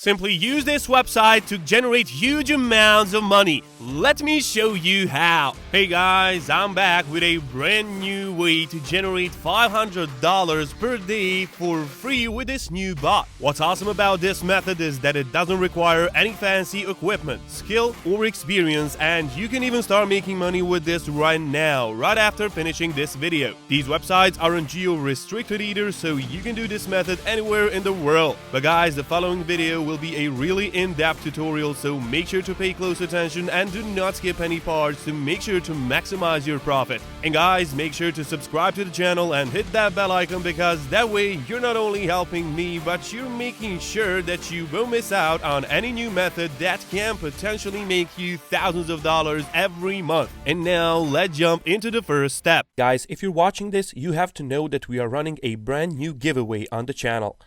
Simply use this website to generate huge amounts of money. Let me show you how. Hey guys, I'm back with a brand new way to generate $500 per day for free with this new bot. What's awesome about this method is that it doesn't require any fancy equipment, skill, or experience, and you can even start making money with this right now, right after finishing this video. These websites aren't geo-restricted either, so you can do this method anywhere in the world. But guys, the following video will be a really in-depth tutorial, so make sure to pay close attention and do not skip any parts to make sure to maximize your profit. And guys, make sure to subscribe to the channel and hit that bell icon, because that way you're not only helping me, but you're making sure that you won't miss out on any new method that can potentially make you thousands of dollars every month. And now let's jump into the first step. Guys, if you're watching this, you have to know that we are running a brand new giveaway on the channel.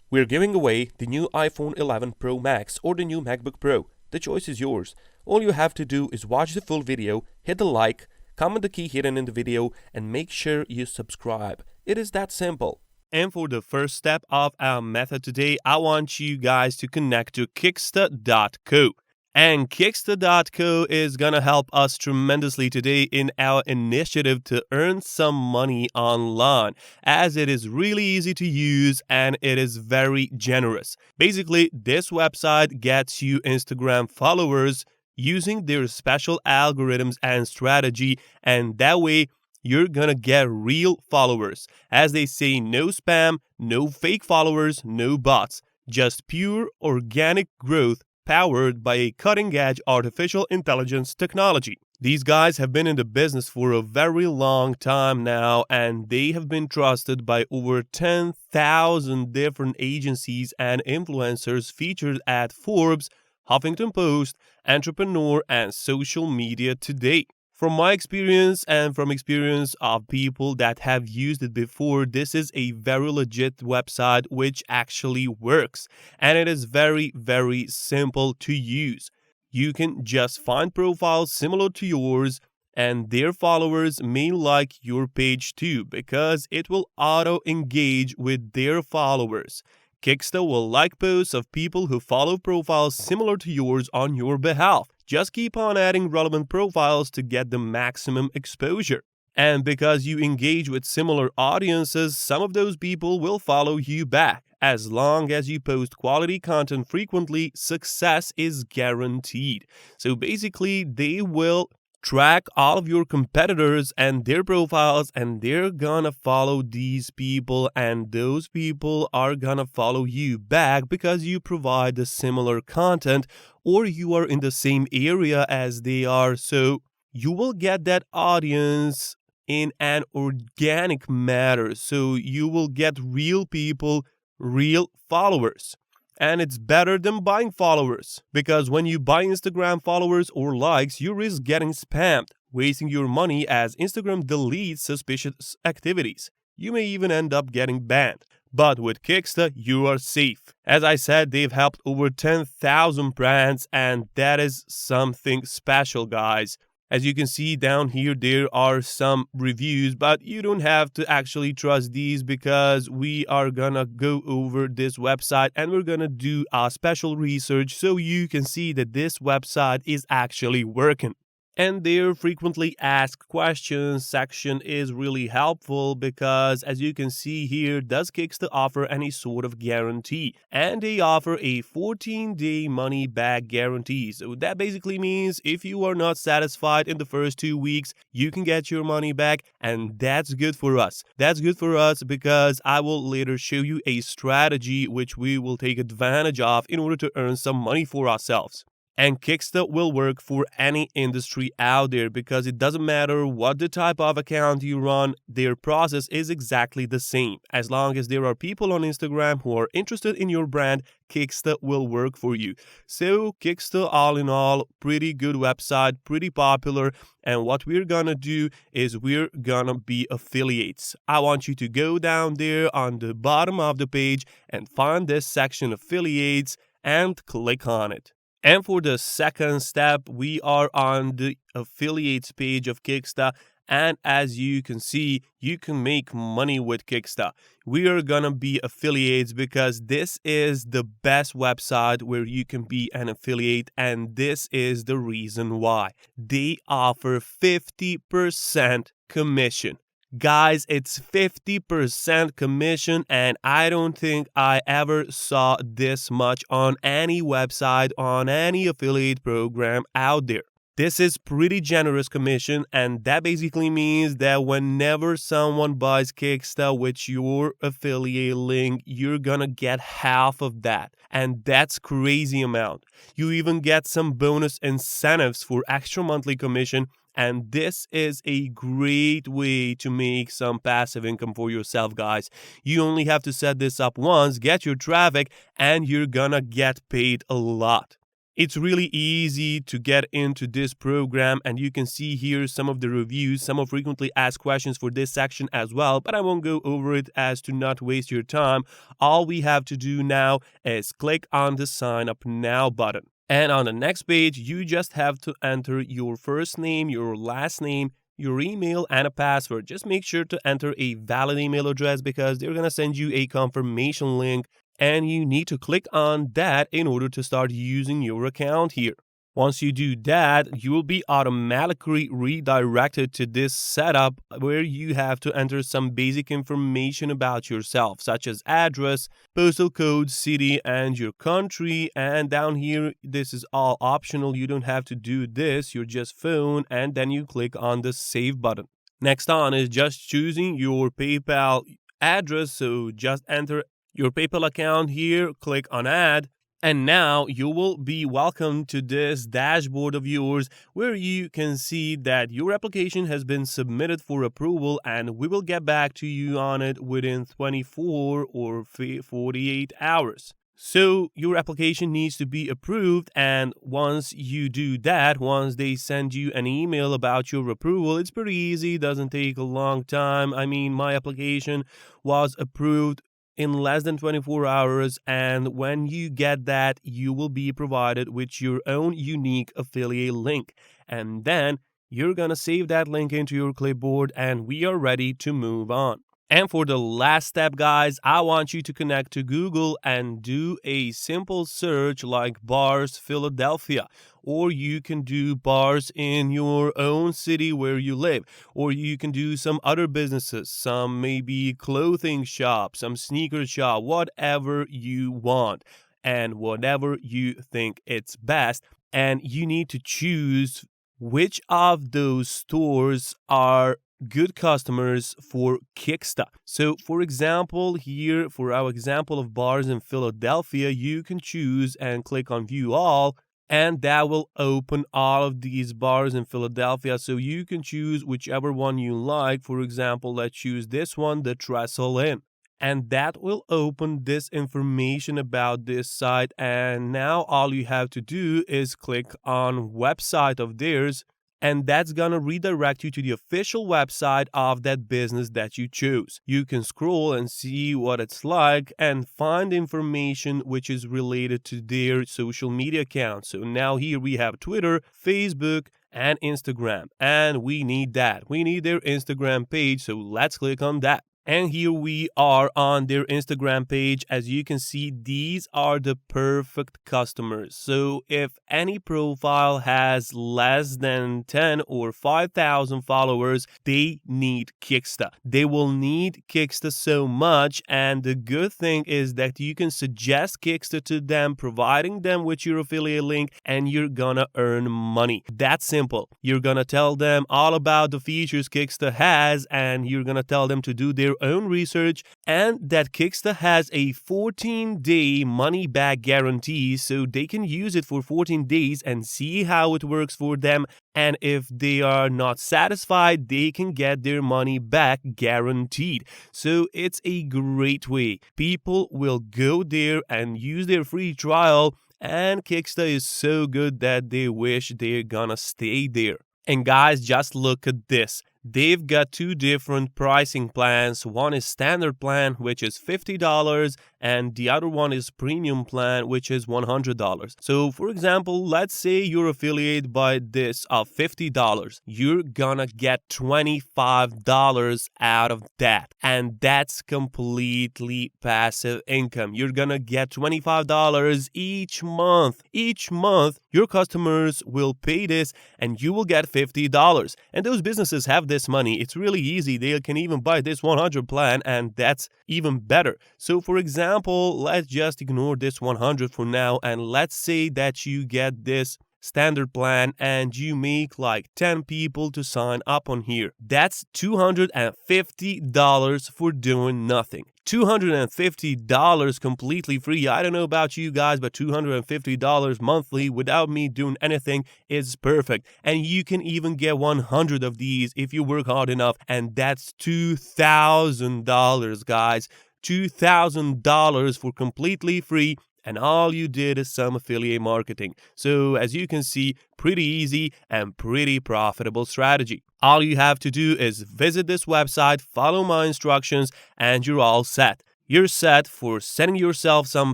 We're giving away the new iPhone 11 Pro Max or the new MacBook Pro. The choice is yours. All you have to do is watch the full video, hit the like, comment the key hidden in the video, and make sure you subscribe. It is that simple. And for the first step of our method today, I want you guys to connect to Kicksta.co. And Kicksta.co is going to help us tremendously today in our initiative to earn some money online, as it is really easy to use and it is very generous. Basically, this website gets you Instagram followers using their special algorithms and strategy, and that way you're gonna get real followers. As they say, no spam, no fake followers, no bots, just pure organic growth powered by a cutting-edge artificial intelligence technology. These guys have been in the business for a very long time now, and they have been trusted by over 10,000 different agencies and influencers featured at Forbes, Huffington Post, Entrepreneur, and Social Media Today. From my experience and from experience of people that have used it before, this is a very legit website which actually works. And it is very, very simple to use. You can just find profiles similar to yours, and their followers may like your page too, because it will auto-engage with their followers. Kicksta will like posts of people who follow profiles similar to yours on your behalf. Just keep on adding relevant profiles to get the maximum exposure. And because you engage with similar audiences, some of those people will follow you back. As long as you post quality content frequently, success is guaranteed. So basically, they will track all of your competitors and their profiles, and they're gonna follow these people, and those people are gonna follow you back because you provide the similar content or you are in the same area as they are. So you will get that audience in an organic manner. So you will get real people, real followers. And it's better than buying followers, because when you buy Instagram followers or likes, you risk getting spammed, wasting your money as Instagram deletes suspicious activities. You may even end up getting banned. But with Kicksta, you are safe. As I said, they've helped over 10,000 brands, and that is something special, guys. As you can see down here, there are some reviews, but you don't have to actually trust these, because we are gonna go over this website and we're gonna do our special research so you can see that this website is actually working. And their frequently asked questions section is really helpful, because as you can see here, does Kicksta offer any sort of guarantee? And they offer a 14-day money back guarantee. So that basically means if you are not satisfied in the first 2 weeks, you can get your money back, and that's good for us. That's good for us because I will later show you a strategy which we will take advantage of in order to earn some money for ourselves. And Kicksta will work for any industry out there, because it doesn't matter what the type of account you run, their process is exactly the same. As long as there are people on Instagram who are interested in your brand, Kicksta will work for you. So Kicksta, all in all, pretty good website, pretty popular. And what we're gonna do is we're gonna be affiliates. I want you to go down there on the bottom of the page and find this section, affiliates, and click on it. And for the second step, we are on the affiliates page of Kicksta, And as you can see, you can make money with Kicksta. We are gonna be affiliates because this is the best website where you can be an affiliate, and this is the reason why. They offer 50% commission. Guys, it's 50% commission, and I don't think I ever saw this much on any website, on any affiliate program out there. This is pretty generous commission, and that basically means that whenever someone buys Kicksta with your affiliate link, you're gonna get half of that, and that's crazy amount. You even get some bonus incentives for extra monthly commission, and this is a great way to make some passive income for yourself, guys. You only have to set this up once, get your traffic, and you're gonna get paid a lot. It's really easy to get into this program, and you can see here some of the reviews, some of frequently asked questions for this section as well, but I won't go over it as to not waste your time. All we have to do now is click on the sign up now button. And on the next page, you just have to enter your first name, your last name, your email, and a password. Just make sure to enter a valid email address because they're going to send you a confirmation link, and you need to click on that in order to start using your account here. Once you do that, you will be automatically redirected to this setup where you have to enter some basic information about yourself, such as address, postal code, city, and your country. And down here, this is all optional. You don't have to do this. You're just phone, and then you click on the save button. Next on is just choosing your PayPal address. So just enter your PayPal account here, click on add. And now you will be welcomed to this dashboard of yours where you can see that your application has been submitted for approval, and we will get back to you on it within 24 or 48 hours. So your application needs to be approved, and once you do that, once they send you an email about your approval, it's pretty easy, doesn't take a long time. I mean, my application was approved in less than 24 hours, and when you get that, you will be provided with your own unique affiliate link, and then you're gonna save that link into your clipboard, and we are ready to move on. And for the last step, guys, I want you to connect to Google and do a simple search like Bars Philadelphia, or you can do bars in your own city where you live, or you can do some other businesses, some maybe clothing shop, some sneaker shop, whatever you want and whatever you think it's best. And you need to choose which of those stores are good customers for Kicksta. So for example, here for our example of bars in Philadelphia, you can choose and click on view all, and that will open all of these bars in Philadelphia. So you can choose whichever one you like. For example, let's choose this one, the Trestle Inn. And that will open this information about this site. And now all you have to do is click on website of theirs, and that's gonna redirect you to the official website of that business that you chose. You can scroll and see what it's like and find information which is related to their social media accounts. So now here we have Twitter, Facebook, and Instagram, and we need that. We need their Instagram page, so let's click on that. And here we are on their Instagram page. As you can see, these are the perfect customers. So if any profile has less than 10 or 5,000 followers, they need Kicksta. They will need Kicksta so much. And the good thing is that you can suggest Kicksta to them, providing them with your affiliate link, and you're gonna earn money. That's simple. You're gonna tell them all about the features Kicksta has, and you're gonna tell them to do their own research, and that Kicksta has a 14-day money-back guarantee, so they can use it for 14 days and see how it works for them. And if they are not satisfied, they can get their money back guaranteed. So it's a great way. People will go there and use their free trial, and Kicksta is so good that they wish they're gonna stay there. And guys, just look at this. They've got two different pricing plans. One is standard plan, which is $50, and the other one is premium plan, which is $100. So for example, let's say your affiliate buy this of $50. You're gonna get $25 out of that, and that's completely passive income. You're gonna get $25 each month. Each month, your customers will pay this and you will get $50. And those businesses have this money. It's really easy. They can even buy this 100 plan, and that's even better. So for example, let's just ignore this 100 for now, and let's say that you get this standard plan and you make like 10 people to sign up on here. That's $250 for doing nothing. $250 completely free. I don't know about you guys, but $250 monthly without me doing anything is perfect. And you can even get 100 of these if you work hard enough. And that's $2,000, guys. $2,000 for completely free. And all you did is some affiliate marketing. So as you can see, pretty easy and pretty profitable strategy. All you have to do is visit this website, follow my instructions, and you're all set. You're set for setting yourself some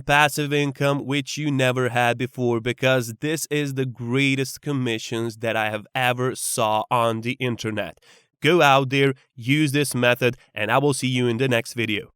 passive income which you never had before, because this is the greatest commissions that I have ever saw on the internet. Go out there, use this method, and I will see you in the next video.